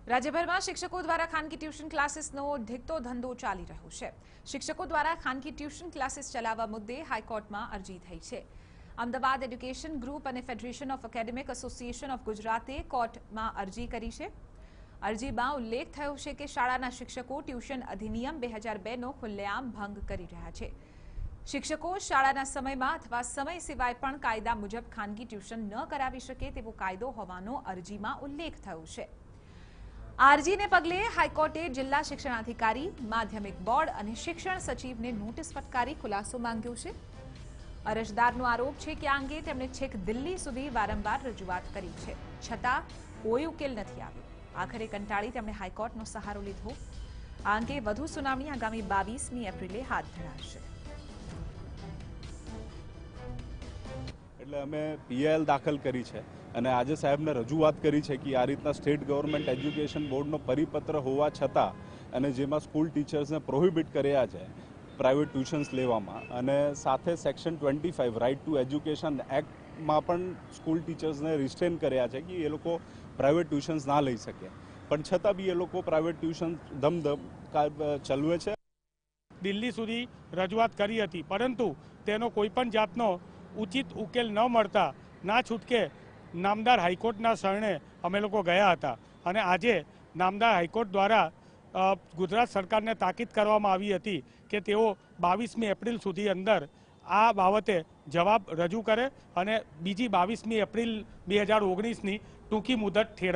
રાજ્યભરમાં શિક્ષકો દ્વારા ખાનગી ટ્યુશન ક્લાસીસનો ઢીકતો ધંધો ચાલી રહ્યો છે। શિક્ષકો દ્વારા ખાનગી ટ્યુશન ક્લાસીસ ચલાવવા મુદ્દે હાઈકોર્ટમાં અરજી થઈ છે। અમદાવાદ એડ્યુકેશન ગ્રુપ અને federation of academic association of ગુજરાતે કોર્ટમાં અરજી કરી છે। અરજીમાં ઉલ્લેખ થયો છે કે શાળાના શિક્ષકો ટ્યુશન અધિનિયમ 2002નો ખુલ્લેઆમ ભંગ કરી રહ્યા છે। શિક્ષકો શાળાના સમયમાં અથવા સમય સિવાય પણ કાયદા મુજબ ખાનગી ટ્યુશન ન કરાવી શકે તેવો કાયદો હોવાનો અરજીમાં ઉલ્લેખ થયો છે। આ અરજીને પગલે હાઈકોર્ટે જિલ્લા શિક્ષણાધિકારી, માધ્યમિક બોર્ડ અને શિક્ષણ સચિવને નોટિસ ફટકારી ખુલાસો માંગ્યો છે। અરજદારનો આરોપ છે કે આ અંગે તેમણે છેક દિલ્હી સુધી વારંવાર રજૂઆત કરી છે, છતાં કોઈ ઉકેલ નથી આવ્યો। આખરે કંટાળી તેમણે હાઈકોર્ટનો સહારો લીધો। આ અંગે વધુ સુનાવણી આગામી 22મી એપ્રિલે હાથ ધરાશે। એટલે અમે પીઆઈએલ દાખલ કરી છે અને આજે સાહેબને રજૂઆત કરી છે કે આ રીતના સ્ટેટ ગવર્મેન્ટ એજ્યુકેશન બોર્ડનો પરિપત્ર હોવા છતાં અને જેમાં સ્કૂલ ટીચર્સને પ્રોહિબિટ કર્યા છે પ્રાઇવેટ ટ્યુશન્સ લેવામાં, અને સાથે સેક્શન 25 રાઇટ ટુ એજ્યુકેશન એક્ટમાં પણ સ્કૂલ ટીચર્સને રિસ્ટ્રેન કર્યા છે કે એ લોકો પ્રાઇવેટ ટ્યુશન્સ ના લઈ શકે, પણ છતાં બી એ લોકો પ્રાઇવેટ ટ્યુશન ચલાવે છે। દિલ્હી સુધી રજૂઆત કરી હતી, પરંતુ તેનો કોઈ પણ જાતનો ઉચિત ઉકેલ ન મળતા ના છૂટકે નામદાર હાઈકોર્ટના શરણે અમે લોકો ગયા હતા અને આજે નામદાર હાઈકોર્ટ દ્વારા ગુજરાત સરકારને તાકીદ કરવામાં આવી હતી કે તેઓ 22મી એપ્રિલ સુધી અંદર આ બાબતે જવાબ રજૂ કરે અને બીજી 22મી એપ્રિલ 2019ની ટૂંકી મુદત ઠેરવે।